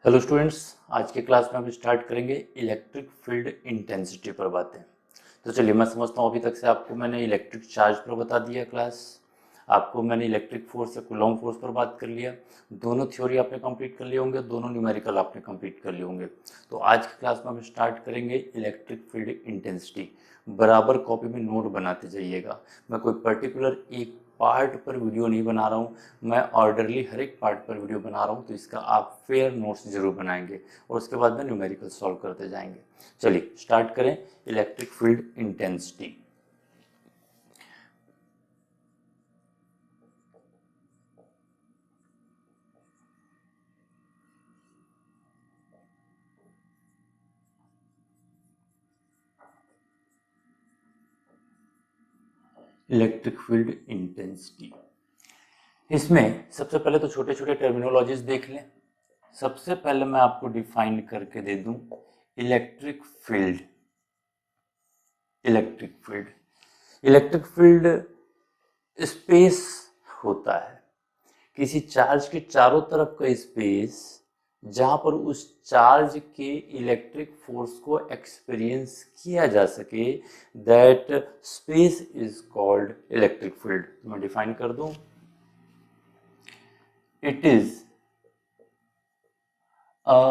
Hello students, आज के class में हम स्टार्ट करेंगे इलेक्ट्रिक फील्ड इंटेंसिटी पर बातें। तो चलिए, मैं समझता हूँ अभी तक से आपको मैंने इलेक्ट्रिक चार्ज पर बता दिया क्लास, आपको मैंने इलेक्ट्रिक फोर्स या कूलॉम फोर्स पर बात कर लिया। दोनों थ्योरी आपने कंप्लीट कर लिए होंगे, दोनों न्यूमेरिकल आपने कंप्लीट कर लिए होंगे। तो आज की क्लास में हम स्टार्ट करेंगे इलेक्ट्रिक फील्ड इंटेंसिटी। बराबर कॉपी में नोट बनाते जाइएगा। मैं कोई पर्टिकुलर एक पार्ट पर वीडियो नहीं बना रहा हूँ, मैं ऑर्डरली हर एक पार्ट पर वीडियो बना रहा हूँ, तो इसका आप फेयर नोट्स जरूर बनाएंगे और उसके बाद में न्यूमेरिकल सॉल्व करते जाएंगे। चलिए स्टार्ट करें electric field intensity. Electric field intensity, इसमें सबसे पहले तो छोटे छोटे टर्मिनोलॉजीज देख लें। सबसे पहले मैं आपको डिफाइन करके दे दूं electric field. Electric field electric field space होता है, किसी चार्ज के चारों तरफ का स्पेस जहां पर उस चार्ज के इलेक्ट्रिक फोर्स को एक्सपीरियंस किया जा सके, that space is called electric field. मैं डिफाइन कर दूं, it is a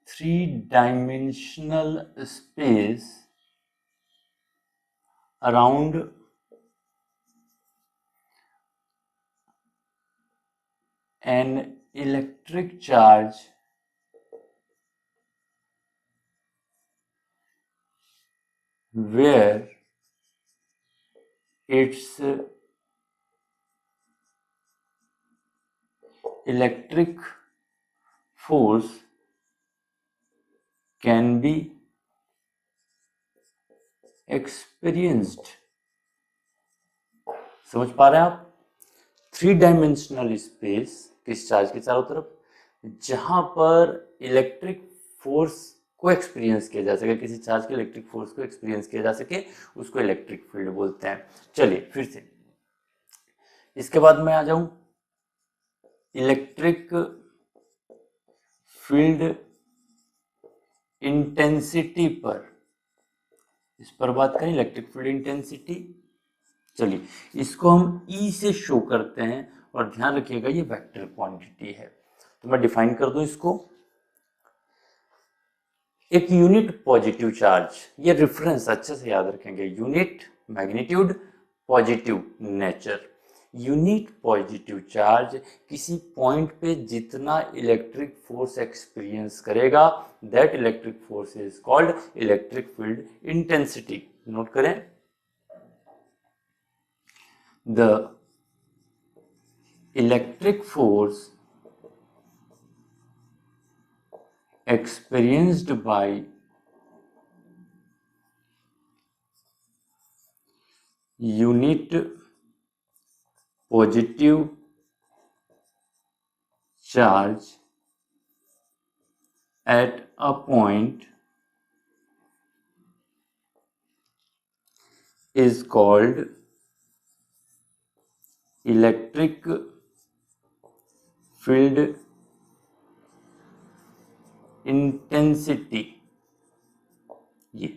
three-dimensional space around an electric charge where its electric force can be experienced। समझ पा रहे हैं आप? थ्री डायमेंशनल स्पेस किस चार्ज के चारों तरफ, जहां पर इलेक्ट्रिक फोर्स को एक्सपीरियंस किया जा सके, किसी चार्ज के इलेक्ट्रिक फोर्स को एक्सपीरियंस किया जा सके, उसको इलेक्ट्रिक फील्ड बोलते हैं। चलिए फिर से इसके बाद मैं आ जाऊं इलेक्ट्रिक फील्ड इंटेंसिटी पर। इस पर बात करें इलेक्ट्रिक फील्ड इंटेंसिटी। चलिए इसको हम ई से शो करते हैं और ध्यान रखिएगा ये वेक्टर क्वांटिटी है। तो मैं डिफाइन कर दूं इसको, एक यूनिट पॉजिटिव चार्ज, ये रेफरेंस अच्छे से याद रखेंगे, unit magnitude positive nature. Unit positive charge किसी पॉइंट पे जितना इलेक्ट्रिक फोर्स एक्सपीरियंस करेगा, that electric force is called electric field intensity. Note करें, the electric force experienced by unit positive charge at a point is called electric field intensity. ये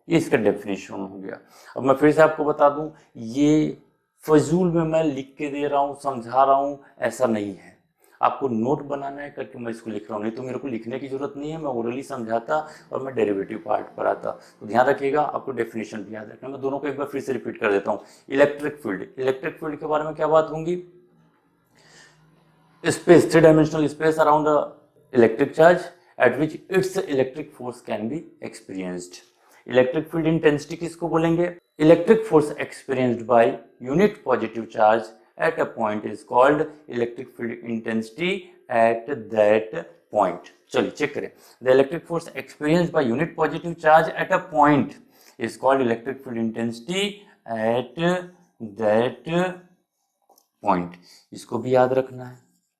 इसका definition हो गया। अब मैं फिर से आपको बता दूं, ये फजूल में मैं लिख के दे रहा हूं, समझा रहा हूं, ऐसा नहीं है। आपको नोट बनाना है करके मैं इसको लिख रहा हूं, नहीं तो मेरे को लिखने की जरूरत नहीं है, मैं ओरली समझाता और मैं डेरिवेटिव पार्ट पर आता। तो ध्यान रखिएगा, आपको डेफिनेशन भी याद रखना। मैं दोनों को एक बार फिर से रिपीट कर देता हूँ। इलेक्ट्रिक फील्ड के बारे में क्या बात होंगी, space, three-dimensional space around a electric charge at which its electric force can be experienced। Electric field intensity किसको बोलेंगे, electric force experienced by unit positive charge at a point is called electric field intensity at that point. चलिए check करें, the electric force experienced by unit positive charge at a point is called electric field intensity at that point. इसको भी याद रखना है,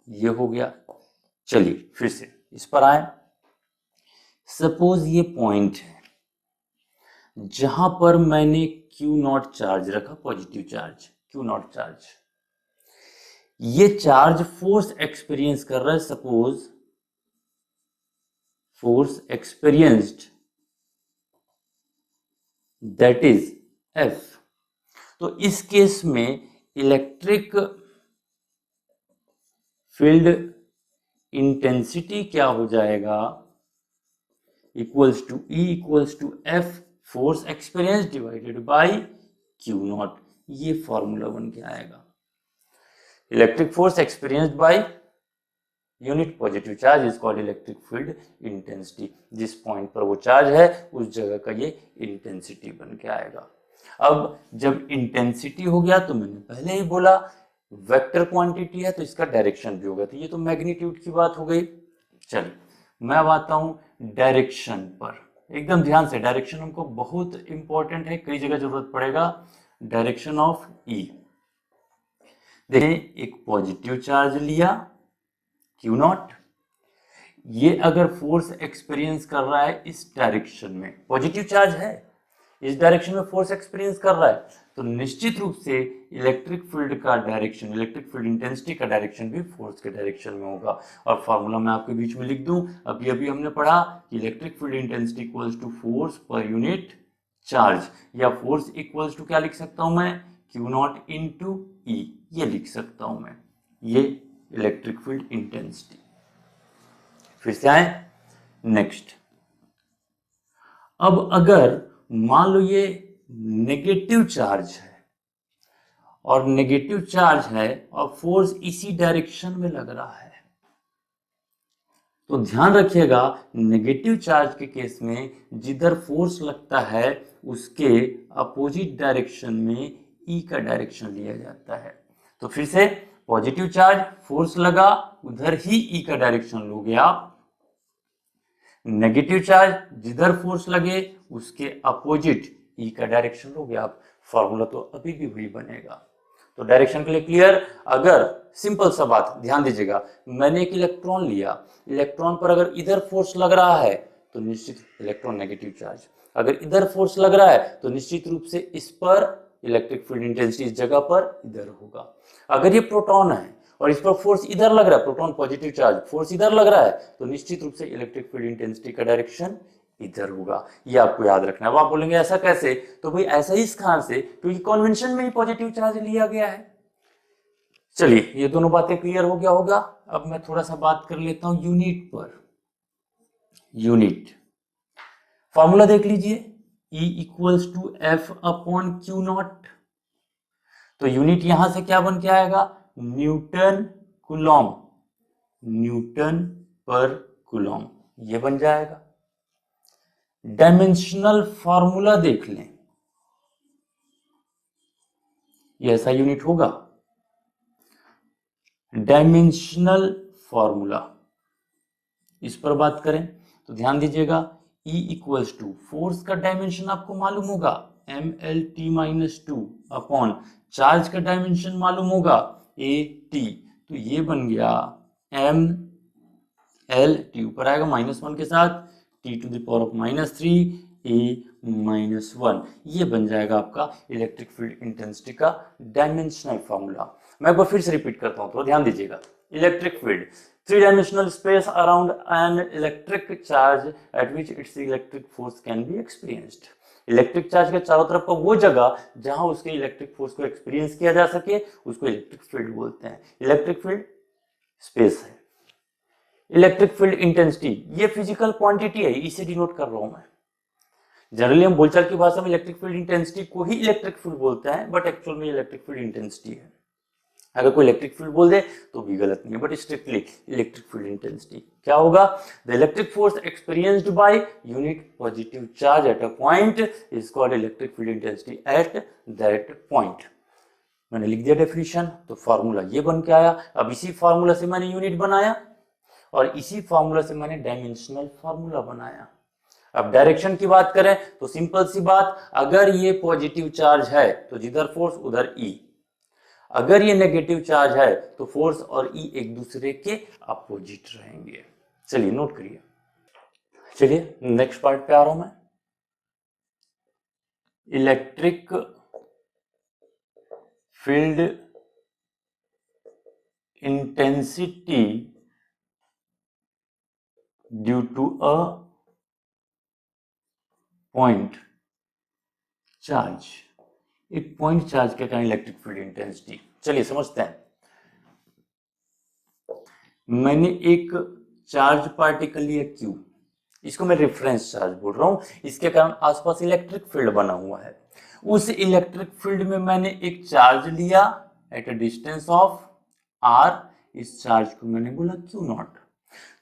ये हो गया। चलिए फिर से इस पर आए, सपोज ये पॉइंट है जहां पर मैंने Q नॉट चार्ज रखा, positive charge Q not charge, ये चार्ज फोर्स एक्सपीरियंस कर रहा है suppose force experienced, that is F। तो इस केस में इलेक्ट्रिक फील्ड इंटेंसिटी क्या हो जाएगा, equals to E equals to F force experience divided by Q naught. ये फॉर्मूला बन के आएगा। Electric force experienced by unit positive charge is called electric field intensity. जिस पॉइंट पर वो चार्ज है उस जगह का ये इंटेंसिटी बन के आएगा। अब जब इंटेंसिटी हो गया तो मैंने पहले ही बोला वेक्टर क्वांटिटी है तो इसका डायरेक्शन भी होगा, तो ये तो मैग्नीट्यूड की बात हो गई। चलिए मैं अब आता हूं डायरेक्शन पर। एकदम ध्यान से, डायरेक्शन हमको बहुत इंपॉर्टेंट है, कई जगह जरूरत पड़ेगा। डायरेक्शन ऑफ ई, देखिए एक पॉजिटिव चार्ज लिया Q नॉट, ये अगर फोर्स एक्सपीरियंस कर रहा है इस डायरेक्शन में, पॉजिटिव चार्ज है, इस डायरेक्शन में फोर्स एक्सपीरियंस कर रहा है, तो निश्चित रूप से इलेक्ट्रिक फील्ड का डायरेक्शन, इलेक्ट्रिक फील्ड इंटेंसिटी का डायरेक्शन भी फोर्स के डायरेक्शन में होगा। और फॉर्मूला मैं आपके बीच में लिख दूं, अभी अभी हमने पढ़ा कि electric field intensity equals to force पर यूनिट चार्ज, या फोर्स इक्वल्स टू क्या लिख सकता हूं मैं, Q नॉट इंटू E, ये लिख सकता हूं मैं, ये इलेक्ट्रिक फील्ड इंटेंसिटी। फिर से आए नेक्स्ट। अब अगर मान लो ये नेगेटिव चार्ज है, और नेगेटिव चार्ज है और फोर्स इसी डायरेक्शन में लग रहा है, तो ध्यान रखिएगा नेगेटिव चार्ज के केस में जिधर फोर्स लगता है उसके अपोजिट डायरेक्शन में E का डायरेक्शन लिया जाता है। तो फिर से पॉजिटिव चार्ज, फोर्स लगा, उधर ही E का डायरेक्शन लोगे आप। नेगेटिव चार्ज, जिधर फोर्स लगे उसके अपोजिट E का डायरेक्शन लोगे आप। फॉर्मूला तो अभी भी वही बनेगा। तो डायरेक्शन के लिए क्लियर। अगर सिंपल सा बात ध्यान दीजिएगा, मैंने एक इलेक्ट्रॉन लिया, इलेक्ट्रॉन पर अगर इधर फोर्स लग रहा है तो निश्चित इलेक्ट्रॉन नेगेटिव चार्ज, अगर इधर फोर्स लग रहा है तो निश्चित रूप से इस पर इलेक्ट्रिक फील्ड इंटेंसिटी इस जगह पर इधर होगा। अगर ये प्रोटॉन है और इस पर फोर्स इधर लग रहा है, प्रोटॉन पॉजिटिव चार्ज, फोर्स इधर लग रहा है, तो निश्चित रूप से इलेक्ट्रिक फील्ड इंटेंसिटी का डायरेक्शन इधर होगा। ये आपको याद रखना है। अब आप बोलेंगे ऐसा कैसे, तो भाई ऐसा ही इस खान से, क्योंकि कन्वेंशन में ही पॉजिटिव चार्ज लिया गया है। चलिए ये दोनों बातें क्लियर हो गया होगा। अब मैं थोड़ा सा बात कर लेता हूं यूनिट पर। यूनिट फॉर्मूला देख लीजिए, E equals to F upon Q naught. तो यूनिट यहां से क्या बन के आएगा, न्यूटन कूलॉम, न्यूटन पर कूलॉम, ये बन जाएगा। डायमेंशनल फॉर्मूला देख लें, ये ऐसा यूनिट होगा। डायमेंशनल फॉर्मूला, इस पर बात करें तो ध्यान दीजिएगा, E इक्वल्स टू फोर्स का डायमेंशन आपको मालूम होगा mlt-2 अपॉन चार्ज का डायमेंशन मालूम होगा at, तो ये बन गया m l t ऊपर आएगा -1 के साथ t to the power of -3 a-1, ये बन जाएगा आपका इलेक्ट्रिक फील्ड इंटेंसिटी का डायमेंशनल फॉर्मूला। मैं एक बार फिर से रिपीट करता हूं, तो ध्यान दीजिएगा। Electric field, three dimensional space around an electric charge at which it's electric force can be experienced. Electric charge के चारों तरफ का वो जगह जहां उसके इलेक्ट्रिक फोर्स को एक्सपीरियंस किया जा सके उसको इलेक्ट्रिक फील्ड बोलते हैं। इलेक्ट्रिक फील्ड स्पेस है। इलेक्ट्रिक फील्ड इंटेंसिटी ये फिजिकल क्वांटिटी है, इसे डिनोट कर रहा हूं मैं। जनरली हम बोलचाल की भाषा में इलेक्ट्रिक फील्ड इंटेंसिटी को ही इलेक्ट्रिक फील्ड बोलते हैं, बट एक्चुअल में इलेक्ट्रिक फील्ड इंटेंसिटी है। अगर कोई इलेक्ट्रिक फील्ड बोल दे तो भी गलत नहीं है, but strictly electric field intensity क्या होगा, the electric force experienced by unit positive charge at a point is called electric field intensity at that point. मैंने लिख दिया डेफिनेशन, तो फॉर्मूला ये बन के आया। अब इसी फॉर्मूला से मैंने यूनिट बनाया और इसी फॉर्मूला से मैंने डायमेंशनल फॉर्मूला बनाया। अब डायरेक्शन की बात करें तो सिंपल सी बात, अगर ये पॉजिटिव चार्ज है तो जिधर फोर्स उधर E, अगर ये नेगेटिव चार्ज है तो फोर्स और E एक दूसरे के अपोजिट रहेंगे। चलिए नोट करिए। चलिए नेक्स्ट पार्ट पे आ रहा हूं मैं। Electric field intensity due to a point charge, एक पॉइंट चार्ज के कारण इलेक्ट्रिक फील्ड इंटेंसिटी। चलिए समझते हैं। मैंने एक चार्ज पार्टिकल लिया Q, इसको मैं रेफरेंस चार्ज बोल रहा हूं, इसके कारण आसपास इलेक्ट्रिक फील्ड बना हुआ है। उस इलेक्ट्रिक फील्ड में मैंने एक चार्ज लिया at a distance of r, इस चार्ज को मैंने बोला Q0।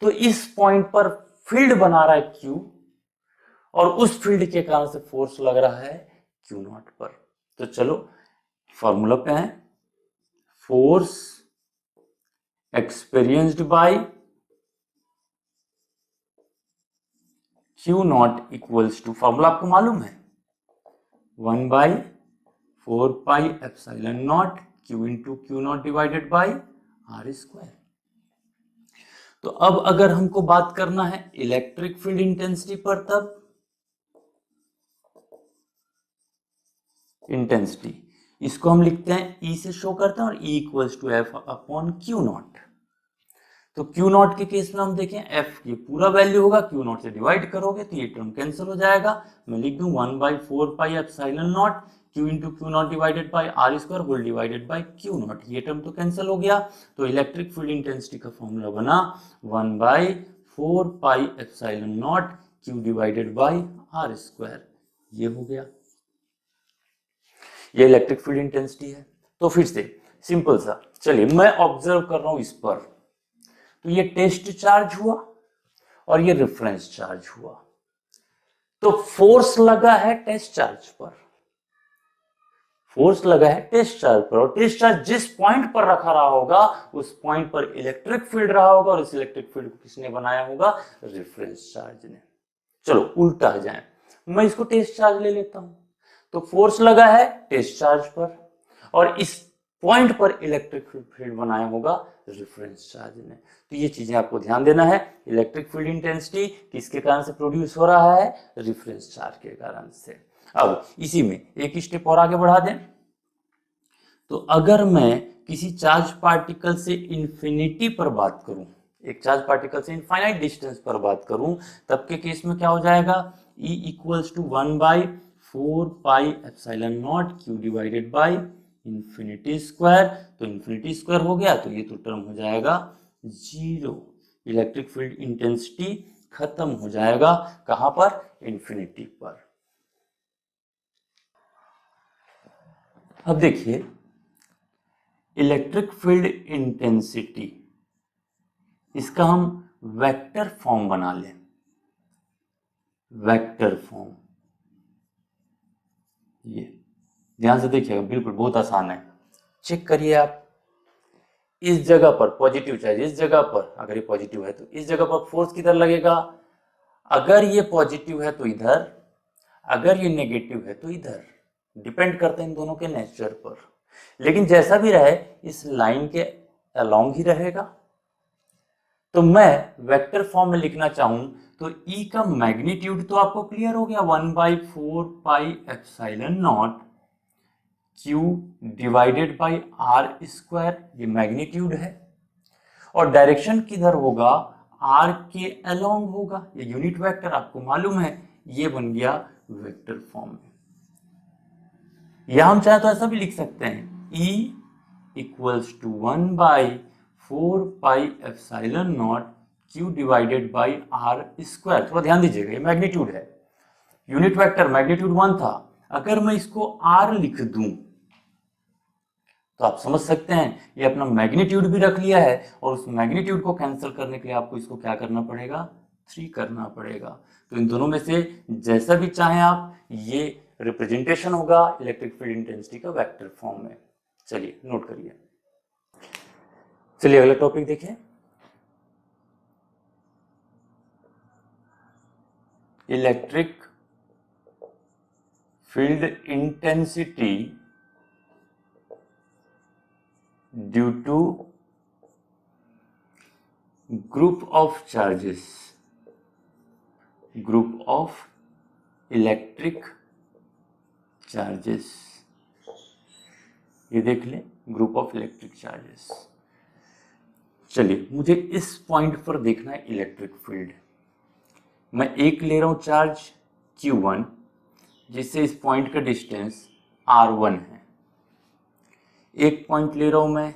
तो इस पॉइंट पर फील्ड बना रहा है Q, और उस फील्ड के कारण से फोर्स लग रहा है Q0 पर। तो चलो फॉर्मूला पे है, force experienced by Q0 equals to, formula आपको मालूम है, 1/4πε0 Q into Q0 divided by R square. तो अब अगर हमको बात करना है इलेक्ट्रिक फील्ड इंटेंसिटी पर, तब इंटेंसिटी इसको हम लिखते हैं E से शो करते हैं, और E equals to F upon Q0। तो Q0 के केस में हम देखें, F ये पूरा वैल्यू होगा, Q0 से डिवाइड करोगे तो ये टर्म कैंसिल हो जाएगा। मैं लिख दूं 1/4πε0 Q into Q0 divided by R square whole divided by Q0, ये टर्म तो कैंसिल हो गया। तो इलेक्ट्रिक फील्ड इंटेंसिटी का फॉर्मूला बना 1/4πε0 Q divided by R square, ये हो गया, ये इलेक्ट्रिक फील्ड इंटेंसिटी है। तो फिर से सिंपल सा, चलिए मैं ऑब्जर्व कर रहा हूं इस पर, तो ये टेस्ट चार्ज हुआ और ये रेफरेंस चार्ज हुआ। तो फोर्स लगा है टेस्ट चार्ज पर, फोर्स लगा है टेस्ट चार्ज पर, और टेस्ट चार्ज जिस पॉइंट पर रखा रहा होगा उस पॉइंट पर इलेक्ट्रिक फील्ड रहा होगा, और इस इलेक्ट्रिक फील्ड को किसने बनाया होगा? रेफरेंस चार्ज ने। चलो उल्टा आ जाए, मैं इसको टेस्ट चार्ज ले लेता हूं। तो फोर्स लगा है टेस्ट चार्ज पर, और इस पॉइंट पर इलेक्ट्रिक फील्ड बनाया होगा रेफरेंस चार्ज ने। तो ये चीजें आपको ध्यान देना है। इलेक्ट्रिक फील्ड इंटेंसिटी किसके कारण से प्रोड्यूस हो रहा है? रेफरेंस चार्ज के कारण से। अब इसी में एक स्टेप और आगे बढ़ा दें, तो अगर मैं किसी चार्ज पार्टिकल से इंफिनिटी पर बात करूं, एक चार्ज पार्टिकल से इनफाइनाइट डिस्टेंस पर बात करूं, तब के केस में क्या हो जाएगा? E equals to 1/4πε0 Q divided by infinity square. तो इंफिनिटी स्क्वायर हो गया तो ये तो टर्म हो जाएगा 0। इलेक्ट्रिक फील्ड इंटेंसिटी खत्म हो जाएगा कहां पर? इंफिनिटी पर। अब देखिए इलेक्ट्रिक फील्ड इंटेंसिटी, इसका हम वेक्टर फॉर्म बना लें, वेक्टर फॉर्म। ये ध्यान से देखिएगा, बिल्कुल बहुत आसान है। चेक करिए आप, इस जगह पर पॉजिटिव चार्ज, इस जगह पर अगर ये पॉजिटिव है तो इस जगह पर फोर्स किधर लगेगा? अगर ये पॉजिटिव है तो इधर, अगर ये नेगेटिव है तो इधर। डिपेंड करता है इन दोनों के नेचर पर, लेकिन जैसा भी रहे इस लाइन के अलोंग ही रहेगा। तो मैं वेक्टर फॉर्म में लिखना चाहूं तो E का मैग्नीट्यूड तो आपको क्लियर हो गया, 1/4πε0 Q divided by R square, ये मैग्नीट्यूड है। और डायरेक्शन किधर होगा? R के अलोंग होगा, ये यूनिट वेक्टर आपको मालूम है। ये बन गया वेक्टर फॉर्म में। या हम चाहे तो ऐसा भी लिख सकते हैं, E equals to 1/4πε0 Q divided by R square. थोड़ा ध्यान दीजिएगा, ये मैग्नीट्यूड है, यूनिट वेक्टर मैग्नीट्यूड 1 था। अगर मैं इसको R लिख दूं तो आप समझ सकते हैं ये अपना मैग्नीट्यूड भी रख लिया है, और उस मैग्नीट्यूड को कैंसिल करने के लिए आपको इसको क्या करना पड़ेगा? 3 करना पड़ेगा। तो इन दोनों में से जैसा भी चाहें आप, ये रिप्रेजेंटेशन होगा इलेक्ट्रिक फील्ड इंटेंसिटी का वेक्टर फॉर्म में। चलिए नोट करिए। चलिए अगला टॉपिक देखें, electric field intensity due to group of charges, group of electric charges. ये देख लें, ग्रुप ऑफ इलेक्ट्रिक चार्जेस। चलिए मुझे इस पॉइंट पर देखना है इलेक्ट्रिक फील्ड। मैं एक ले रहा हूँ चार्ज Q1 जिससे इस पॉइंट का डिस्टेंस R1 है, एक पॉइंट ले रहा हूँ मैं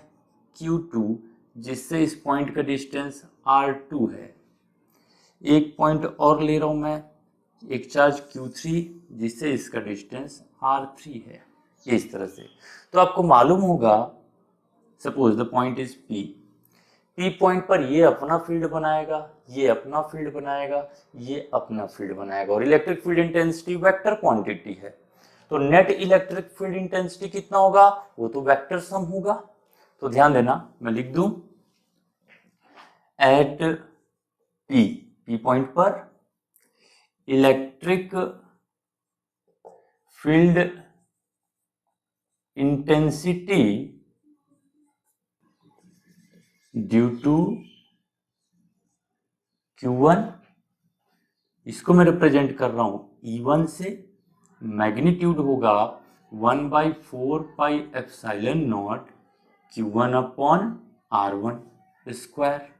Q2 जिससे इस पॉइंट का डिस्टेंस R2 है, एक पॉइंट और ले रहा हूँ मैं एक चार्ज Q3 जिससे इसका डिस्टेंस R3 है। ये इस तरह से तो आपको मालूम होगा, suppose the point is P point पर ये अपना फील्ड बनाएगा, ये अपना फील्ड बनाएगा, ये अपना फील्ड बनाएगा, और electric field intensity vector quantity है, तो नेट इलेक्ट्रिक फील्ड इंटेंसिटी कितना होगा, वो तो वेक्टर सम होगा। तो ध्यान देना, मैं लिख दूं एट P पॉइंट पर electric field intensity due to Q1, इसको मैं रिप्रेजेंट कर रहा हूं E1 से, मैग्नीट्यूड होगा 1/4 pi epsilon not Q1 upon R1 square.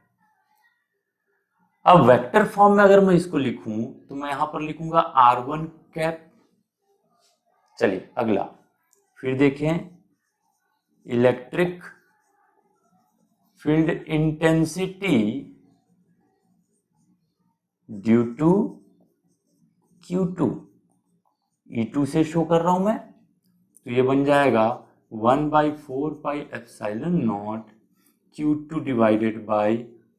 अब वेक्टर फॉर्म में अगर मैं इसको लिखूं तो मैं यहां पर लिखूंगा R1 कैप। चलिए अगला फिर देखें, electric field intensity due to Q2, E2 से शो कर रहा हूं मैं, तो ये बन जाएगा 1/4 pi epsilon not Q2 divided by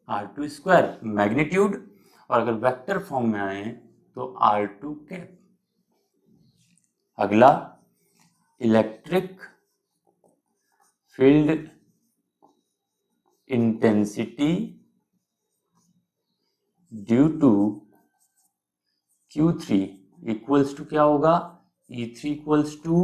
R2 square magnitude, और अगर वेक्टर फॉर्म में आए तो R2 कैप। अगला electric field intensity due to Q3 equals to क्या होगा, E3 equals to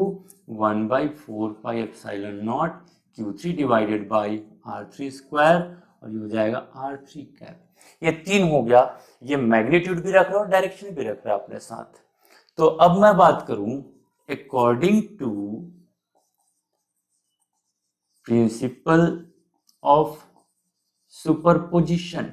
1/4 pi epsilon naught Q3 divided by R3 square, और ये हो जाएगा R3 कैप। ये तीन हो गया, ये मैग्नीट्यूड भी रख रहा है और डायरेक्शन भी रख रहा है अपने साथ। तो अब मैं बात करूं according to principle of superposition,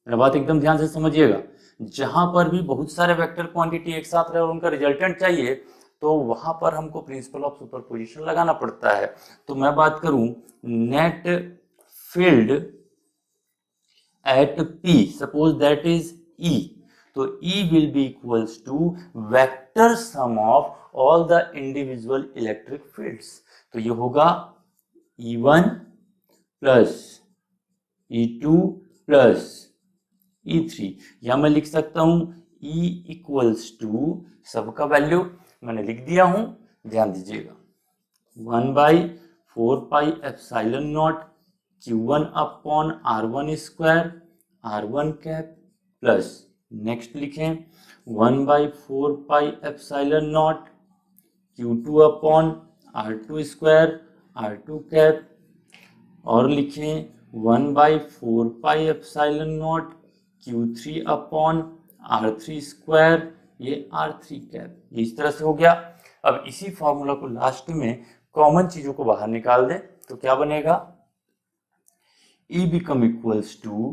मेरा बात एकदम ध्यान से समझिएगा, जहां पर भी बहुत सारे वेक्टर क्वांटिटी एक साथ रहे और उनका रिजल्टेंट चाहिए तो वहां पर हमको प्रिंसिपल ऑफ सुपरपोजिशन लगाना पड़ता है। तो मैं बात करूं net field at P, suppose that is E, तो E will be equals to vector sum of all the individual electric fields. तो ये होगा E1 plus E2 plus E3, या मैं लिख सकता हूं E इक्वल्स टू, सबका वैल्यू मैंने लिख दिया हूं, ध्यान दीजिएगा, 1/4 pi epsilon not Q1 upon R1 square R1 cap, plus next लिखें 1/4 pi epsilon not Q2 upon R2 square R2 cap, और लिखें 1/4 pi epsilon naught Q3 upon R3 square, ये R3 कैप। ये इस तरह से हो गया। अब इसी फॉर्मूला को लास्ट में कॉमन चीजों को बाहर निकाल दें तो क्या बनेगा, E become equals to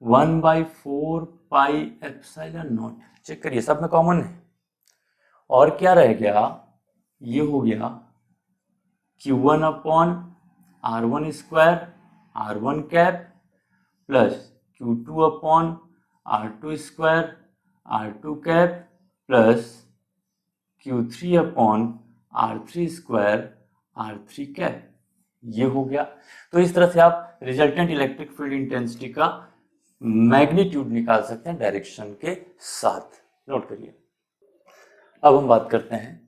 1/4 pi epsilon naught, check करिए सब में कॉमन है, और क्या रह गया, ये हो गया Q1 upon R1 square R1 cap plus Q2 upon R2 square R2 cap plus Q3 upon R3 square R3 cap. ये हो गया। तो इस तरह से आप रिजल्टेंट इलेक्ट्रिक फील्ड इंटेंसिटी का मैग्नीट्यूड निकाल सकते हैं डायरेक्शन के साथ। नोट करिए। अब हम बात करते हैं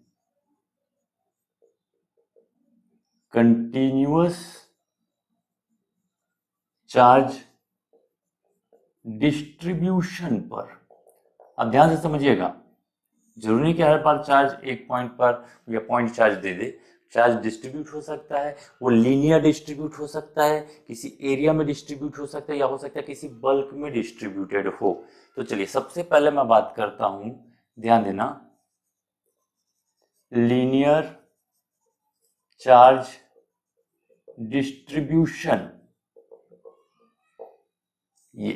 कंटिन्यूअस चार्ज डिस्ट्रीब्यूशन पर। अब ध्यान से समझिएगा, जरूरी नहीं कि हर बार चार्ज एक पॉइंट पर या पॉइंट चार्ज दे दे, चार्ज डिस्ट्रीब्यूट हो सकता है, वो लीनियर डिस्ट्रीब्यूट हो सकता है, किसी एरिया में डिस्ट्रीब्यूट हो सकता है, या हो सकता है किसी बल्क में डिस्ट्रीब्यूटेड हो। तो चलिए सबसे पहले मैं बात करता हूं, ध्यान देना, लीनियर चार्ज डिस्ट्रीब्यूशन। ये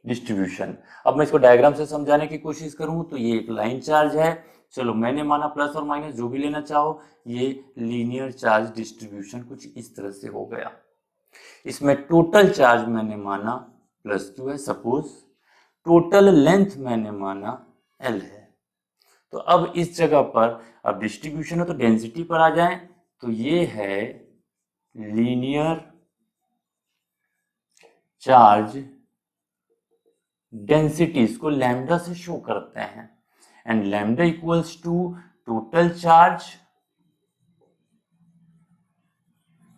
डिस्ट्रीब्यूशन। अब मैं इसको डायग्राम से समझाने की कोशिश करूं तो ये एक लाइन चार्ज है, चलो मैंने माना प्लस और माइनस जो भी लेना चाहो, ये लीनियर चार्ज डिस्ट्रीब्यूशन कुछ इस तरह से हो गया। इसमें टोटल चार्ज मैंने माना प्लस क्यू है, सपोज टोटल लेंथ मैंने माना एल है। तो अब इस जगह पर अब डिस्ट्रीब्यूशन है तो डेंसिटी पर आ जाएं, तो ये है लीनियर चार्ज डेंसिटी, इसको लैम्डा से शो करते हैं, and lambda equals to total charge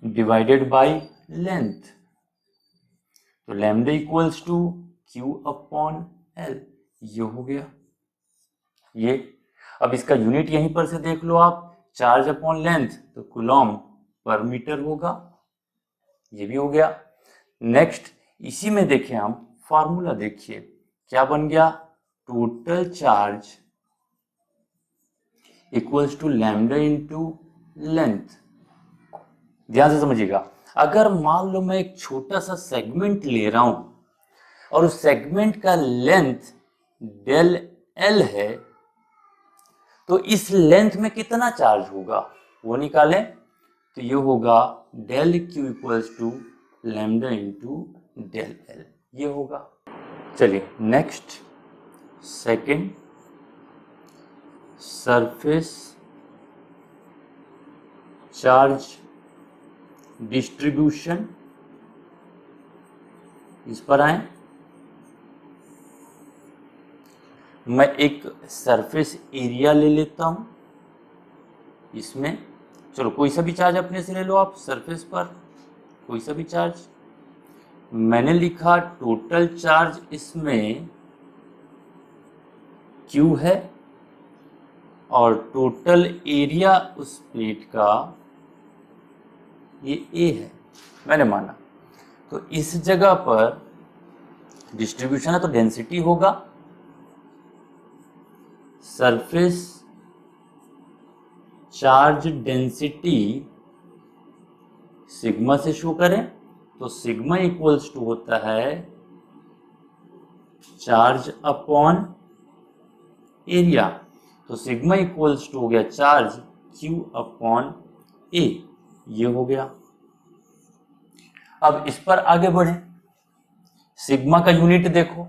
divided by length. तो lambda equals to Q upon L, ये हो गया ये। अब इसका यूनिट यहीं पर से देख लो आप, चार्ज अपॉन लेंथ तो कूलॉम पर मीटर होगा, ये भी हो गया। नेक्स्ट इसी में देखें हम फार्मूला, देखिए क्या बन गया, total charge equals to lambda into length. ध्यान से समझिएगा, अगर मान लो मैं एक छोटा सा सेगमेंट ले रहा हूं और उस सेगमेंट का लेंथ डेल एल है, तो इस लेंथ में कितना चार्ज होगा वो निकालें, तो ये होगा del Q equals to lambda into del l, ये होगा। चलिए next, second, surface charge distribution, इस पर आए। मैं एक सरफेस एरिया ले लेता हूं, इसमें चलो कोई सा भी चार्ज अपने से ले लो आप, सरफेस पर कोई सा भी चार्ज। मैंने लिखा टोटल चार्ज इसमें Q है और टोटल एरिया उस प्लेट का ये A है, मैंने माना। तो इस जगह पर डिस्ट्रीब्यूशन है तो डेंसिटी होगा, सरफेस चार्ज डेंसिटी सिग्मा से शो करें, तो सिग्मा इक्वल्स टू होता है चार्ज अपॉन एरिया। तो सिग्मा इक्वल्स टू हो गया चार्ज Q अपॉन A, ये हो गया। अब इस पर आगे बढ़े, सिग्मा का यूनिट देखो,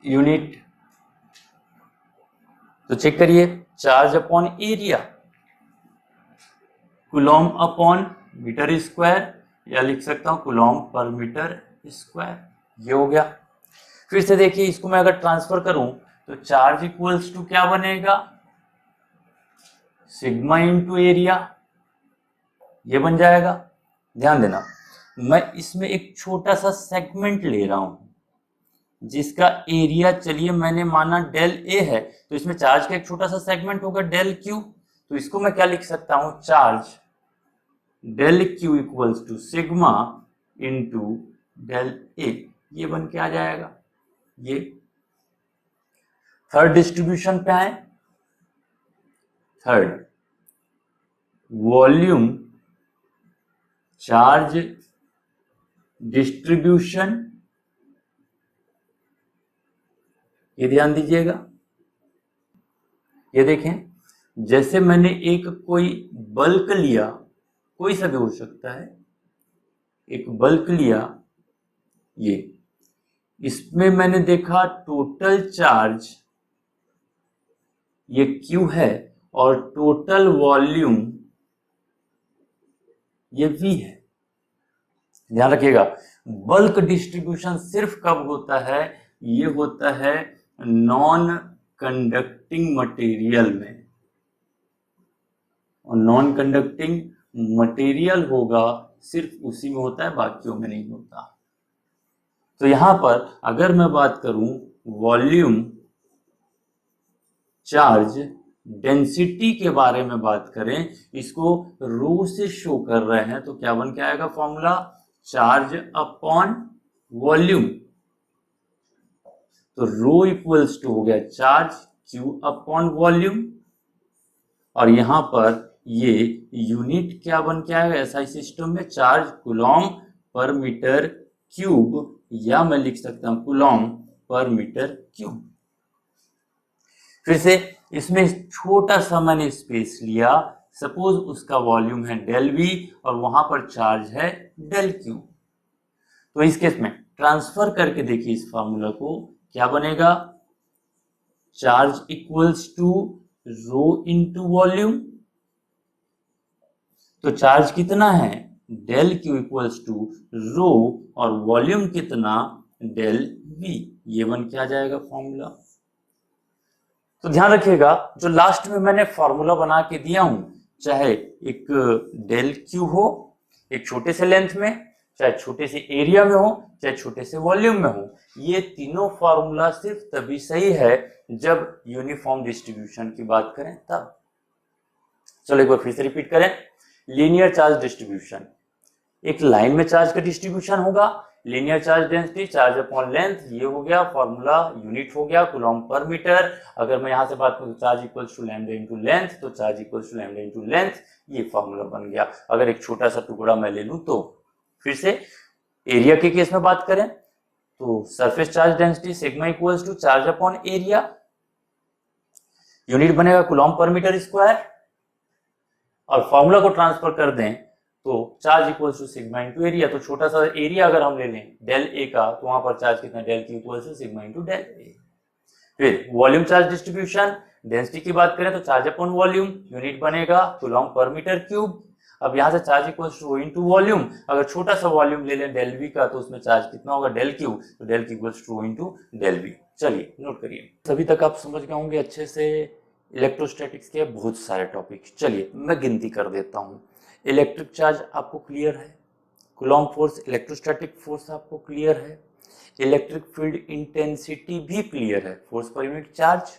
यूनिट तो चेक करिए, charge upon area, coulomb upon metre square, या लिख सकता हूं कूलॉम पर मीटर स्क्वायर, ये हो गया। फिर से देखिए, इसको मैं अगर ट्रांसफर करूं तो चार्ज इक्वल्स टू क्या बनेगा, सिग्मा इंटू एरिया, ये बन जाएगा। ध्यान देना, मैं इसमें एक छोटा सा सेगमेंट ले रहा हूं जिसका एरिया, चलिए मैंने माना डेल ए है, तो इसमें चार्ज का एक छोटा सा सेगमेंट होगा डेल क्यू, तो इसको मैं क्या लिख सकता हूं, charge del Q equals to sigma into del A, ये बन के आ जाएगा ये। थर्ड डिस्ट्रीब्यूशन पे आए, थर्ड वॉल्यूम चार्ज डिस्ट्रीब्यूशन, ये ध्यान दीजिएगा। ये देखें, जैसे मैंने एक कोई बल्क लिया, कोई सा भी हो सकता है, एक बल्क लिया, ये इसमें मैंने देखा टोटल चार्ज ये Q है और टोटल वॉल्यूम ये V है। ध्यान रखिएगा, बल्क डिस्ट्रीब्यूशन सिर्फ कब होता है, ये होता है नॉन कंडक्टिंग मटेरियल में, और नॉन कंडक्टिंग मटेरियल होगा सिर्फ उसी में होता है, बाकियों में नहीं होता। तो यहां पर अगर मैं बात करूं वॉल्यूम चार्ज डेंसिटी के बारे में बात करें, इसको रो से शो कर रहे हैं, तो क्या बन के आएगा फॉर्मूला, चार्ज अपॉन वॉल्यूम। तो रो इक्वल्स टू हो गया चार्ज Q अपॉन वॉल्यूम, और यहां पर ये यूनिट क्या बन के आएगा, एसआई सिस्टम में चार्ज कूलॉम पर मीटर क्यूब, या मैं लिख सकता हूं कूलॉम पर मीटर क्यूब। फिर से इसमें छोटा सा मैंने स्पेस लिया, सपोज उसका वॉल्यूम है डेल वी और वहां पर चार्ज है डेल क्यू। तो इस केस में ट्रांसफर करके देखिए इस फॉर्मूला को, क्या बनेगा, charge equals to rho into volume. तो चार्ज कितना है, del Q equals to rho, और वॉल्यूम कितना, डेल वी। ये बन के आ जाएगा फॉर्मूला। तो ध्यान रखिएगा, जो लास्ट में मैंने फॉर्मूला बना के दिया हूं, चाहे एक डेल क्यू हो एक छोटे से लेंथ में, चाहे छोटे से एरिया में हो, चाहे छोटे से वॉल्यूम में हो, ये तीनों फॉर्मूला सिर्फ तभी सही है जब यूनिफॉर्म डिस्ट्रीब्यूशन की बात करें तब। चलो एक बार फिर से रिपीट करें। लीनियर चार्ज डिस्ट्रीब्यूशन, एक लाइन में चार्ज का डिस्ट्रीब्यूशन होगा, linear charge density charge upon length, ये हो गया फॉर्मूला, यूनिट हो गया कूलॉम पर मीटर। अगर मैं यहां से बात करूं charge equals to lambda into length, तो charge equals to lambda into length, ये फॉर्मूला बन गया। अगर एक छोटा सा टुकड़ा मैं ले लूं तो फिर से एरिया के केस में बात करें तो surface charge density sigma equals to charge upon area, unit बनेगा कूलॉम पर मीटर स्क्वायर, और फॉर्मूला को ट्रांसफर कर दें तो charge equals to sigma into area. तो छोटा सा एरिया अगर हम ले लें डेल ए का, तो वहां पर चार्ज कितना, del Q equals to sigma into del A. फिर वॉल्यूम चार्ज डिस्ट्रीब्यूशन, डेंसिटी की बात करें तो चार्ज अपॉन वॉल्यूम, यूनिट बनेगा कूलॉम पर मीटर क्यूब। अब यहां से charge equals to into volume, अगर छोटा सा वॉल्यूम ले लें डेल वी का, तो उसमें चार्ज कितना होगा, डेल क्यू, तो del Q equals to into del v. चलिए नोट करिए, सभी तक आप समझ गए होंगे अच्छे से इलेक्ट्रोस्टैटिक्स के बहुत सारे टॉपिक। चलिए मैं गिनती कर देता हूं। इलेक्ट्रिक चार्ज आपको क्लियर है, कूलॉम फोर्स इलेक्ट्रोस्टैटिक फोर्स आपको क्लियर है, इलेक्ट्रिक फील्ड इंटेंसिटी भी क्लियर है, फोर्स पर यूनिट चार्ज।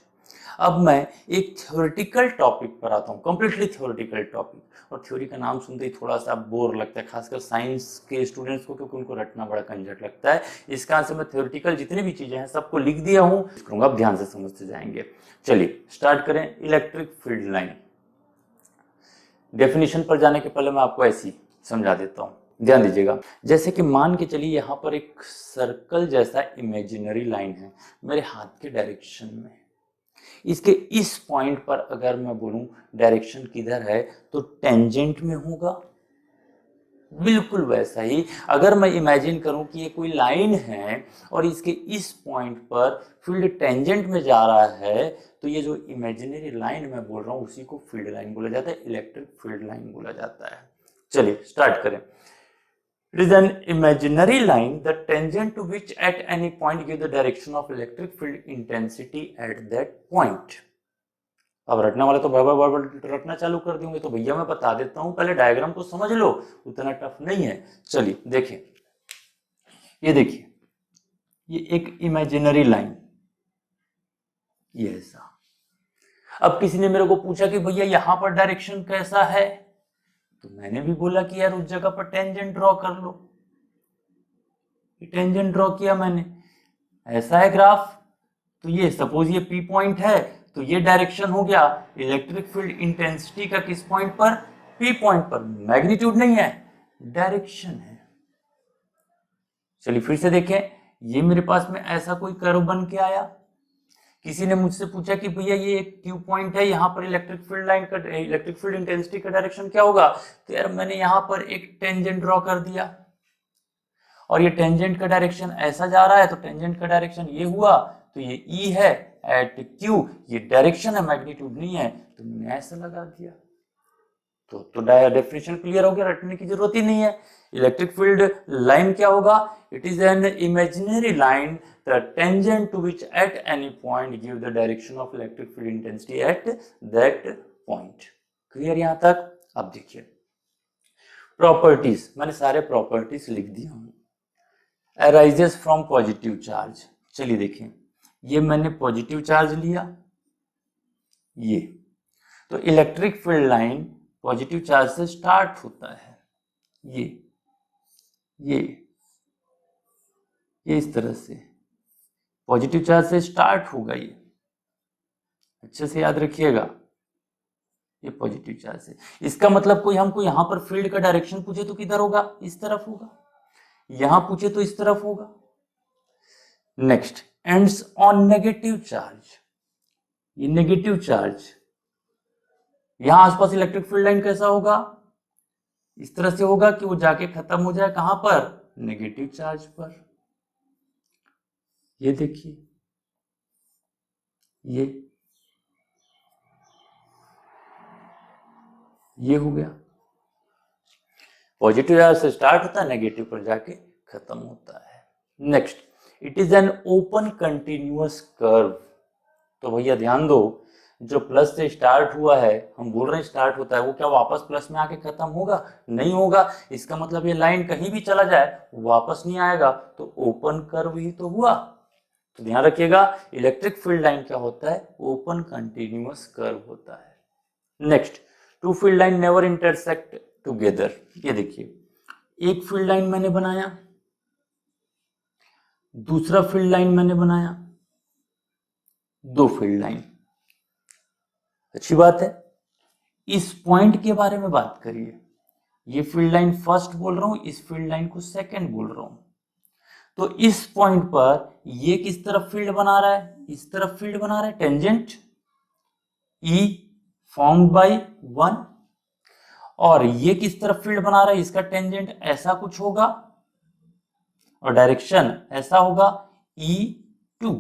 अब मैं एक थ्योरेटिकल टॉपिक पर आता हूँ, कंप्लीटली थ्योरेटिकल टॉपिक। और थ्योरी का नाम सुनते ही थोड़ा सा बोर लगता है, खासकर साइंस के स्टूडेंट्स को, क्योंकि उनको रटना बड़ा कंजट लगता है। इस कारण से मैं थ्योरेटिकल जितनी भी चीजें हैं सबको लिख दिया हूँ, करूंगा, आप ध्यान से समझते जाएंगे। चलिए स्टार्ट करें। इलेक्ट्रिक फील्ड लाइन, डेफिनेशन पर जाने के पहले मैं आपको ऐसी समझा देता हूँ, ध्यान दीजिएगा। जैसे कि मान के चलिए यहाँ पर एक सर्कल जैसा इमेजिनरी लाइन है मेरे हाथ के डायरेक्शन में, इसके इस पॉइंट पर अगर मैं बोलूं डायरेक्शन किधर है, तो टेंजेंट में होगा। बिल्कुल वैसा ही अगर मैं इमेजिन करूं कि ये कोई लाइन है और इसके इस पॉइंट पर फील्ड टेंजेंट में जा रहा है, तो ये जो इमेजिनरी लाइन मैं बोल रहा हूं उसी को फील्ड लाइन बोला जाता है, इलेक्ट्रिक फील्ड लाइन बोला जाता है। चलिए स्टार्ट करें। It is an imaginary line, the tangent to which at any point give the direction of electric field intensity at that point. अब रटने वाले तो बार रटना चालू कर देंगे, तो भैया मैं बता देता हूं, पहले डायग्राम तो समझ लो, उतना टफ नहीं है। चलिए देखें, ये देखिए, ये एक इमेजिनरी लाइन, ये ऐसा। अब किसी ने मेरे को पूछा कि भैया यहां पर डायरेक्शन कैसा है, तो मैंने भी बोला कि यार उस जगह पर टेंजेंट ड्रॉ कर लो। टेंजेंट ड्रॉ किया मैंने, ऐसा है ग्राफ। तो ये सपोज ये पी पॉइंट है, तो ये डायरेक्शन हो गया इलेक्ट्रिक फील्ड इंटेंसिटी का, किस पॉइंट पर, पी पॉइंट पर। मैग्नीट्यूड नहीं है, डायरेक्शन है। चलिए फिर से देखें, ये मेरे पास में ऐसा कोई कर्व बन के आया। किसी ने मुझसे पूछा कि भैया ये एक क्यू पॉइंट है, यहाँ पर इलेक्ट्रिक फील्ड लाइन का, इलेक्ट्रिक फील्ड इंटेंसिटी का डायरेक्शन क्या होगा, तो यार मैंने यहाँ पर एक टेंजेंट ड्रॉ कर दिया, और ये टेंजेंट का डायरेक्शन ऐसा जा रहा है, तो टेंजेंट का डायरेक्शन ये हुआ, तो ये ई है एट क्यू, ये डायरेक्शन है, मैग्नीट्यूड नहीं है, तो मैंने ऐसा लगा दिया। तो डेफिनेशन क्लियर हो गया, रटने की जरूरत ही नहीं है। इलेक्ट्रिक फील्ड लाइन क्या होगा, it is an imaginary line the tangent to which at any point give the direction of electric field intensity at that point. Clear यहां तक? अब देखिए प्रॉपर्टीज, मैंने सारे प्रॉपर्टीज लिख दिया हूं। अराइजेस फ्रॉम पॉजिटिव चार्ज, चलिए देखें, ये मैंने पॉजिटिव चार्ज लिया, ये तो electric field line positive charge से स्टार्ट होता है, ये इस तरह से पॉजिटिव चार्ज से स्टार्ट होगा, ये अच्छे से याद रखिएगा, ये पॉजिटिव चार्ज से। इसका मतलब कोई हमको यहां पर फील्ड का डायरेक्शन पूछे तो किधर होगा, इस तरफ होगा। यहां पूछे तो इस तरफ होगा। Next, ends on negative charge, ये नेगेटिव चार्ज, यहां आसपास इलेक्ट्रिक फील्ड लाइन कैसा होगा, इस तरह से होगा कि वो जाके खत्म हो जाए कहां पर, नेगेटिव चार्ज पर। ये देखिए, ये हो गया, पॉजिटिव चार्ज से स्टार्ट होता है, नेगेटिव पर जाके खत्म होता है। Next, it is an open continuous curve. तो भैया ध्यान दो, जो प्लस से स्टार्ट हुआ है, हम बोल रहे हैं स्टार्ट होता है, वो क्या वापस प्लस में आके खत्म होगा, नहीं होगा। इसका मतलब ये लाइन कहीं भी चला जाए वापस नहीं आएगा, तो ओपन कर्व ही तो हुआ। तो ध्यान रखिएगा, इलेक्ट्रिक फील्ड लाइन क्या होता है, ओपन कंटिन्यूअस कर्व होता है। Next, two field line never intersect together. ये देखिए, एक फील्ड लाइन मैंने बनाया, दूसरा फील्ड लाइन मैंने बनाया, दो फील्ड लाइन, अच्छी बात है। इस पॉइंट के बारे में बात करिए, ये फील्ड लाइन फर्स्ट बोल रहा हूं, इस फील्ड लाइन को सेकंड बोल रहा हूं। तो इस पॉइंट पर ये किस तरफ फील्ड बना रहा है, इस तरफ फील्ड बना रहा है, टेंजेंट E फॉर्म्ड बाय 1, और ये किस तरफ फील्ड बना रहा है, इसका टेंजेंट ऐसा कुछ होगा और डायरेक्शन ऐसा होगा E2।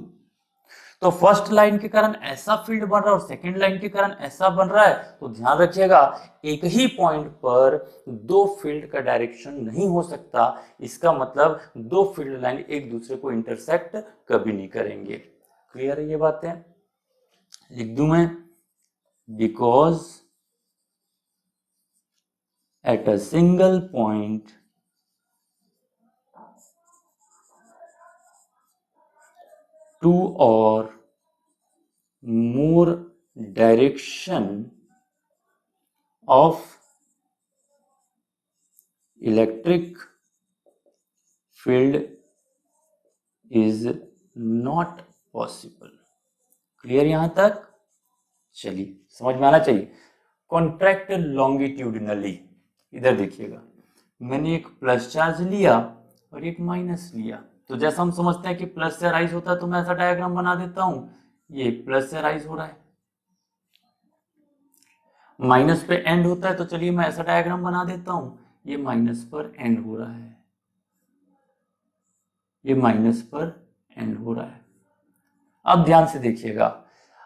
तो फर्स्ट लाइन के कारण ऐसा फील्ड बन रहा है और सेकंड लाइन के कारण ऐसा बन रहा है। तो ध्यान रखिएगा, एक ही पॉइंट पर दो फील्ड का डायरेक्शन नहीं हो सकता। इसका मतलब दो फील्ड लाइन एक दूसरे को इंटरसेक्ट कभी नहीं करेंगे। क्लियर है ये बातें, लिख दूं मैं, because at a single point two or more direction of electric field is not possible। Clear यहां तक, चलिए समझ में आना चाहिए। कॉन्ट्रैक्ट लॉन्गिट्यूडिनली, इधर देखिएगा, मैंने एक प्लस चार्ज लिया और एक माइनस लिया। तो जैसा हम समझते हैं कि प्लस से राइज होता है, तो मैं ऐसा डायग्राम बना देता हूं, ये प्लस से राइज हो रहा है, माइनस पे एंड होता है, तो चलिए मैं ऐसा डायग्राम बना देता हूं, ये माइनस पर एंड हो रहा है, ये माइनस पर एंड हो रहा है। अब ध्यान से देखिएगा,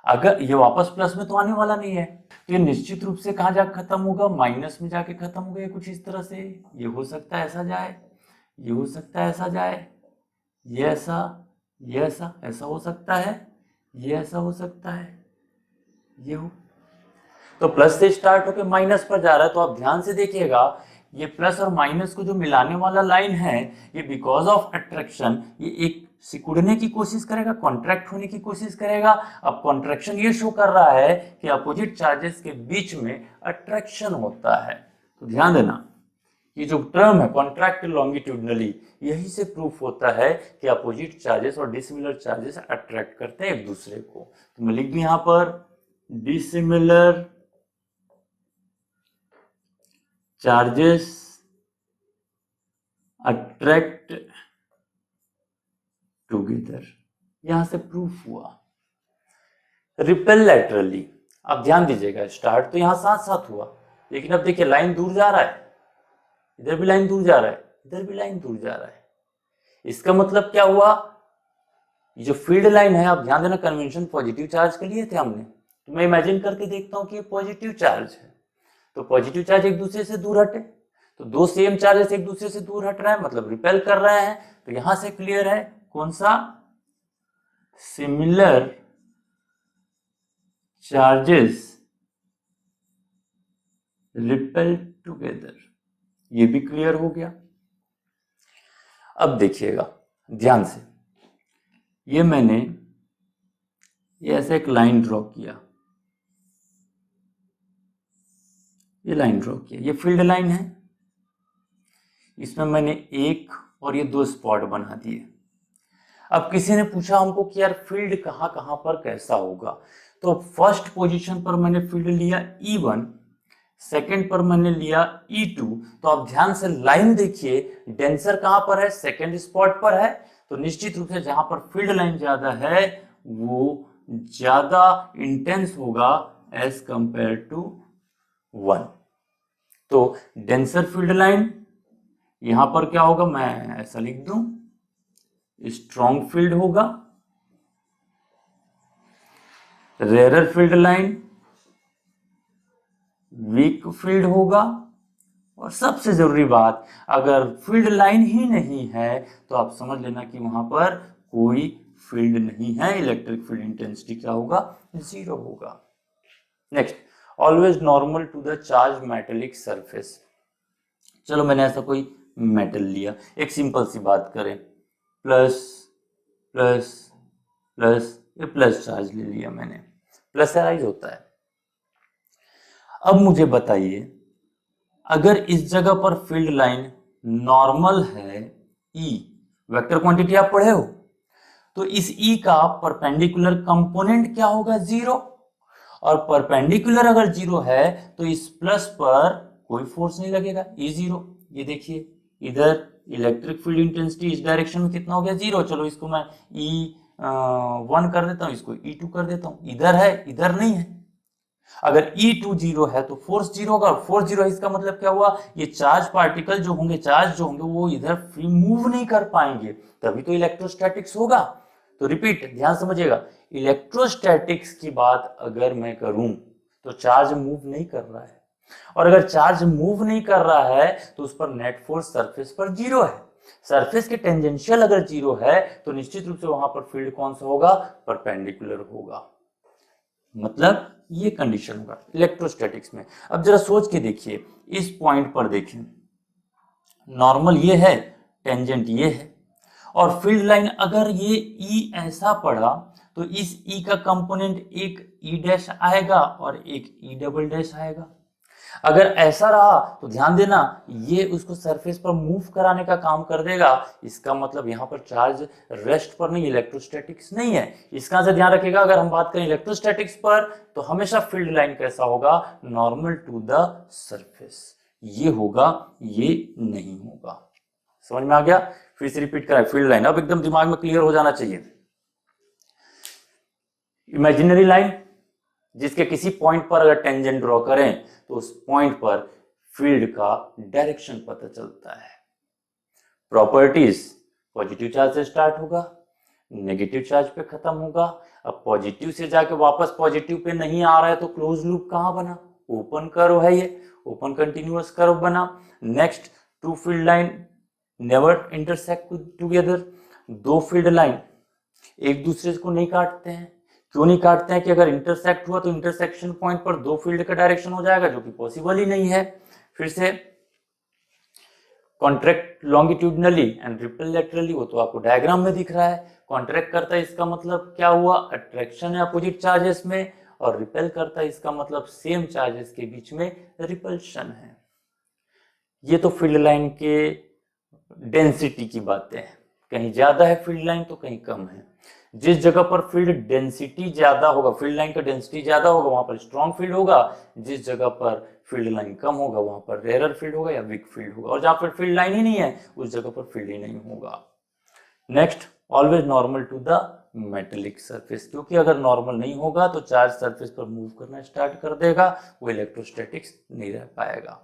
अगर ये वापस प्लस में तो आने वाला नहीं है, तो ये निश्चित रूप से कहां जाकर खत्म होगा, माइनस में जाके खत्म होगा। कुछ इस तरह से, ये हो सकता है ऐसा जाए, ये हो सकता है ऐसा जाए, ये ऐसा, ये ऐसा, ऐसा हो सकता है, ये ऐसा हो सकता है, ये हो। तो प्लस से स्टार्ट होकर माइनस पर जा रहा है। तो आप ध्यान से देखिएगा, ये प्लस और माइनस को जो मिलाने वाला लाइन है, ये बिकॉज ऑफ अट्रैक्शन ये एक सिकुड़ने की कोशिश करेगा, कॉन्ट्रैक्ट होने की कोशिश करेगा। अब कॉन्ट्रैक्शन ये शो कर रहा है कि अपोजिट चार्जेस के बीच में अट्रैक्शन होता है। तो ध्यान देना, ये जो टर्म है कॉन्ट्रैक्ट लॉन्गिट्यूडनली, यही से प्रूफ होता है कि अपोजिट चार्जेस और डिसिमिलर चार्जेस अट्रैक्ट करते हैं एक दूसरे को। तो मैं लिख दूं यहां पर, डिसिमिलर चार्जेस अट्रैक्ट टुगेदर, यहां से प्रूफ हुआ। रिपेल लैटरली, अब ध्यान दीजिएगा, स्टार्ट तो यहां साथ साथ हुआ, लेकिन अब देखिए लाइन दूर जा रहा है, इधर भी लाइन दूर जा रहा है, इधर भी लाइन दूर जा रहा है। इसका मतलब क्या हुआ, ये जो फील्ड लाइन है, आप ध्यान देना, कन्वेंशन पॉजिटिव चार्ज के लिए थे हमने, तो मैं इमेजिन करके देखता हूं कि ये पॉजिटिव चार्ज है, तो पॉजिटिव चार्ज एक दूसरे से दूर हटे, तो दो सेम चार्जेस एक दूसरे से दूर हट रहे हैं, मतलब रिपेल कर रहे हैं। तो यहां से क्लियर है कौन सा, सिमिलर चार्जेस रिपेल टुगेदर, ये भी क्लियर हो गया। अब देखिएगा ध्यान से, ये मैंने ये ऐसे एक लाइन ड्रॉ किया, ये लाइन ड्रॉ किया, ये फील्ड लाइन है, इसमें मैंने एक और ये दो स्पॉट बना दिए। अब किसी ने पूछा हमको कि यार फील्ड कहाँ कहाँ पर कैसा होगा, तो फर्स्ट पोजीशन पर मैंने फील्ड लिया E1, सेकंड पर मैंने लिया E2, तो आप ध्यान से लाइन देखिए, डेंसर कहां पर है, सेकंड स्पॉट पर है, तो निश्चित रूप से जहां पर फील्ड लाइन ज्यादा है वो ज्यादा इंटेंस होगा एज कंपेयर टू 1। तो डेंसर फील्ड लाइन यहां पर क्या होगा, मैं ऐसा लिख दूं, स्ट्रॉन्ग फील्ड होगा। Rarer field line weak field होगा। और सबसे जरूरी बात, अगर फील्ड लाइन ही नहीं है तो आप समझ लेना कि वहां पर कोई फील्ड नहीं है, इलेक्ट्रिक फील्ड इंटेंसिटी क्या होगा, 0 होगा। Next, always normal to the charge metallic surface. चलो मैंने ऐसा कोई मेटल लिया, एक सिंपल सी बात करें, प्लस प्लस प्लस, ये प्लस चार्ज ले लिया मैंने, प्लसराइज होता है। अब मुझे बताइए, अगर इस जगह पर फील्ड लाइन नॉर्मल है, E वेक्टर क्वांटिटी आप पढ़े हो, तो इस E का परपेंडिकुलर कंपोनेंट क्या होगा, 0। और परपेंडिकुलर अगर 0 है तो इस प्लस पर कोई फोर्स नहीं लगेगा, E0। ये देखिए, इधर इलेक्ट्रिक फील्ड इंटेंसिटी इस डायरेक्शन में कितना हो गया, 0। चलो इसको मैं E1 कर देता हूं, इसको E2 कर देता हूं। इधर है, इधर नहीं है। अगर E2 0 है तो फोर्स 0 होगा, और फोर्स 0 है इसका मतलब क्या हुआ, ये चार्ज पार्टिकल जो होंगे, चार्ज जो होंगे वो इधर फ्री मूव नहीं कर पाएंगे, तभी तो इलेक्ट्रोस्टैटिक्स होगा। तो रिपीट, ध्यान समझिएगा, इलेक्ट्रोस्टैटिक्स की बात अगर मैं करूं तो चार्ज मूव नहीं कर रहा है, और अगर चार्ज मूव नहीं कर रहा है तो उस पर नेट फोर्स सरफेस पर 0 है। सरफेस के टेंजेंशियल अगर 0 है तो निश्चित रूप से वहां पर फील्ड कौन सा होगा, परपेंडिकुलर होगा। मतलब ये कंडीशन होगा इलेक्ट्रोस्टैटिक्स में। अब जरा सोच के देखिए, इस पॉइंट पर देखें, नॉर्मल ये है, टेंजेंट ये है, और फील्ड लाइन अगर ये E ऐसा पड़ा तो इस E का कंपोनेंट एक E डैश आएगा और एक E डबल डैश आएगा। अगर ऐसा रहा तो ध्यान देना, ये उसको सरफेस पर मूव कराने का काम कर देगा। इसका मतलब यहाँ पर चार्ज रेस्ट पर नहीं, इलेक्ट्रोस्टैटिक्स नहीं है। इसका से ध्यान रखिएगा, अगर हम बात करें इलेक्ट्रोस्टैटिक्स पर तो हमेशा फील्ड लाइन कैसा होगा, नॉर्मल टू द सरफेस, ये होगा, ये नहीं होगा। समझ में आ गया? फिर से रिपीट कराए, फील्ड लाइन अब एकदम दिमाग में क्लियर हो जाना चाहिए। इमेजिनरी लाइन जिसके किसी पॉइंट पर अगर टेंजेंट ड्रॉ करें तो उस पॉइंट पर फील्ड का डायरेक्शन पता चलता है। प्रॉपर्टीज, पॉजिटिव चार्ज से स्टार्ट होगा, नेगेटिव चार्ज पे खत्म होगा। अब पॉजिटिव से जाके वापस पॉजिटिव पे नहीं आ रहा है तो क्लोज लूप कहां बना, ओपन कर्व है, ये ओपन कंटिन्यूअस कर्व बना। Next, two field line never intersect together. दो फील्ड लाइन एक दूसरे को नहीं काटते हैं। क्यों नहीं काटते हैं कि अगर इंटरसेक्ट हुआ तो इंटरसेक्शन पॉइंट पर दो फील्ड का डायरेक्शन हो जाएगा, जो कि पॉसिबल ही नहीं है। फिर से contract longitudinally and repel laterally, वो तो आपको डायग्राम में दिख रहा है। कॉन्ट्रैक्ट करता है इसका मतलब क्या हुआ, अट्रैक्शन है अपोजिट चार्जेस में, और रिपेल करता है इसका मतलब सेम चार्जेस के बीच में रिपल्शन है। ये तो फील्ड लाइन के डेंसिटी की बातें हैं, कहीं ज्यादा है फील्ड लाइन तो कहीं कम है। जिस जगह पर फील्ड डेंसिटी ज्यादा होगा, फील्ड लाइन का डेंसिटी ज्यादा होगा, वहां पर स्ट्रॉन्ग फील्ड होगा। जिस जगह पर फील्ड लाइन कम होगा वहां पर रेयर फील्ड होगा या वीक फील्ड होगा, और जहां पर फील्ड लाइन ही नहीं है उस जगह पर फील्ड ही नहीं होगा। Next, always normal to the metallic surface, क्योंकि अगर नॉर्मल नहीं होगा तो चार्ज सरफेस पर मूव करना स्टार्ट कर देगा, वो इलेक्ट्रोस्टैटिक्स नहीं रह पाएगा।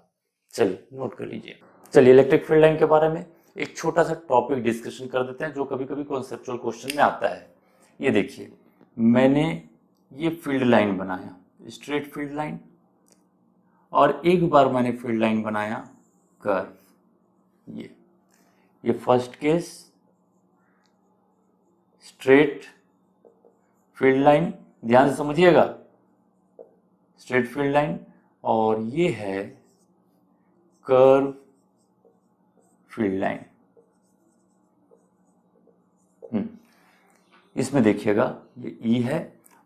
चलिए नोट कर लीजिए। चलिए इलेक्ट्रिक फील्ड लाइन के बारे में एक छोटा सा टॉपिक डिस्कशन कर देते हैं जो कभी कभी कॉन्सेप्चुअल क्वेश्चन में आता है। ये देखिए, मैंने ये फील्ड लाइन बनाया, स्ट्रेट फील्ड लाइन, और एक बार मैंने फील्ड लाइन बनाया कर्व। ये first case straight field line, ध्यान से समझिएगा, स्ट्रेट फील्ड लाइन, और ये है कर्व फील्ड लाइन। इसमें देखिएगा ये E है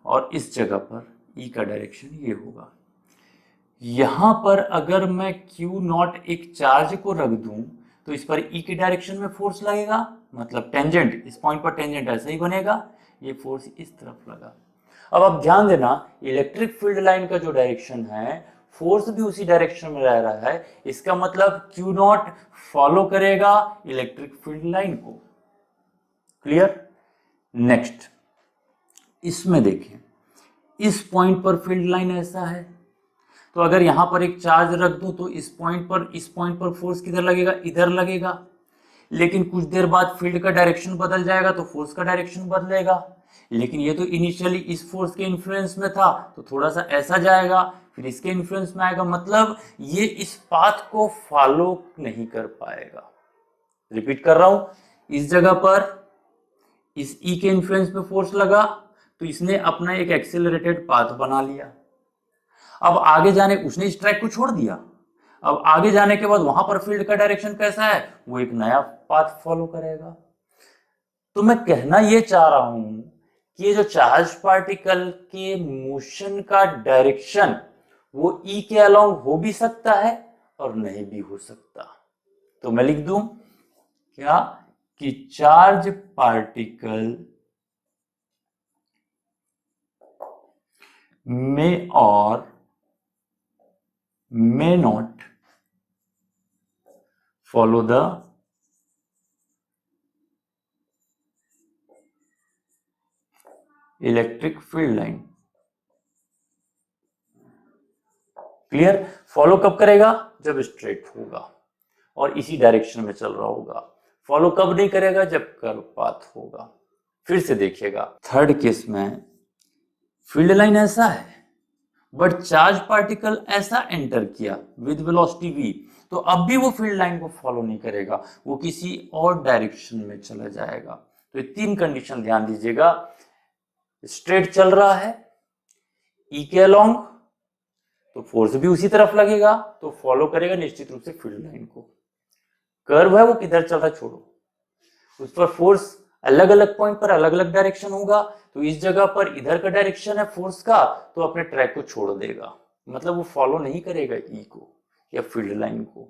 और इस जगह पर E का डायरेक्शन ये होगा। यहां पर अगर मैं Q0 एक चार्ज को रख दूं तो इस पर E के डायरेक्शन में फोर्स लगेगा, मतलब टेंजेंट, इस पॉइंट पर टेंजेंट ऐसा ही बनेगा, ये फोर्स इस तरफ लगा। अब आप ध्यान देना, इलेक्ट्रिक फील्ड लाइन का जो डायरेक्शन है फोर्स भी उसी डायरेक्शन में रह रहा है, इसका मतलब क्यू नॉट फॉलो करेगा इलेक्ट्रिक फील्ड लाइन को। क्लियर? नेक्स्ट, इसमें देखें, इस पॉइंट पर फील्ड लाइन ऐसा है, तो अगर यहां पर एक चार्ज रख दूं तो इस पॉइंट पर फोर्स किधर लगेगा? इधर लगेगा। लेकिन कुछ देर बाद फील्ड का डायरेक्शन बदल जाएगा तो फोर्स का डायरेक्शन बदलेगा। लेकिन ये तो इनिशियली इस फोर्स के इन्फ्लुएंस में था, तो थोड़ा सा ऐसा जाएगा, फिर इसके इन्फ्लुएंस में आएगा, मतलब ये इस पाथ को फॉलो नहीं कर पाएगा। रिपीट कर रहा हूं, इस जगह पर इस ई के इन्फ्लुएंस में फोर्स लगा तो इसने अपना एक एक्सेलरेटेड पाथ बना लिया। अब आगे जाने, उसने इस ट्रैक को छोड़ दिया, अब आगे जाने के बाद वहां पर फील्ड का डायरेक्शन कैसा है? वो एक नया पाथ फॉलो करेगा। तो मैं कहना ये चाह रहा हूं कि ये जो चार्ज पार्टिकल के मोशन का डायरेक्शन वो ई के अलोंग हो भी सकता है और नहीं भी हो सकता। तो मैं लिख दूं क्या कि charge particle may or may not follow the electric field line. Clear? Follow कब करेगा? जब स्ट्रेट होगा और इसी डायरेक्शन में चल रहा होगा। फॉलो कब नहीं करेगा? जब कर्व पाथ होगा। फिर से देखिएगा, थर्ड केस में फील्ड लाइन ऐसा है बट चार्ज पार्टिकल ऐसा एंटर किया विद वेलोसिटी v, तो अब भी वो फील्ड लाइन को फॉलो नहीं करेगा, वो किसी और डायरेक्शन में चला जाएगा। तो ये तीन कंडीशन ध्यान दीजिएगा, स्ट्रेट चल रहा है ई के अलोंग तो फोर्स भी उसी तरफ लगेगा, तो फॉलो करेगा निश्चित रूप से फील्ड लाइन को। कर्व है वो किधर चल रहा है छोड़ो, उस पर फोर्स अलग अलग पॉइंट पर अलग अलग डायरेक्शन होगा, तो इस जगह पर इधर का डायरेक्शन है फोर्स का, तो अपने ट्रैक को छोड़ देगा, मतलब वो फॉलो नहीं करेगा ई को या फील्ड लाइन को।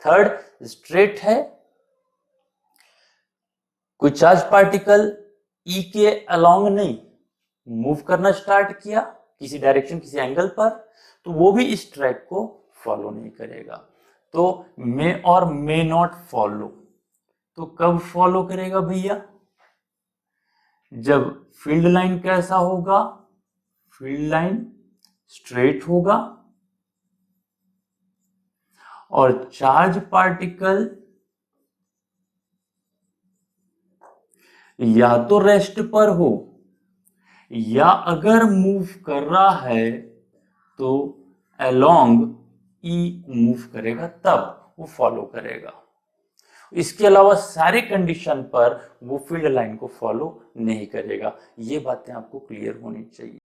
थर्ड, स्ट्रेट है, कोई चार्ज पार्टिकल ई के अलोंग नहीं मूव करना स्टार्ट किया किसी डायरेक्शन किसी एंगल पर, तो वो भी इस ट्रैक को फॉलो नहीं करेगा। तो मे और मे नॉट फॉलो, तो कब फॉलो करेगा भैया? जब फील्ड लाइन कैसा होगा? फील्ड लाइन स्ट्रेट होगा और चार्ज पार्टिकल या तो रेस्ट पर हो या अगर मूव कर रहा है तो अलोंग ई मूव करेगा, तब वो फॉलो करेगा। इसके अलावा सारे कंडीशन पर वो फील्ड लाइन को फॉलो नहीं करेगा। ये बातें आपको क्लियर होनी चाहिए।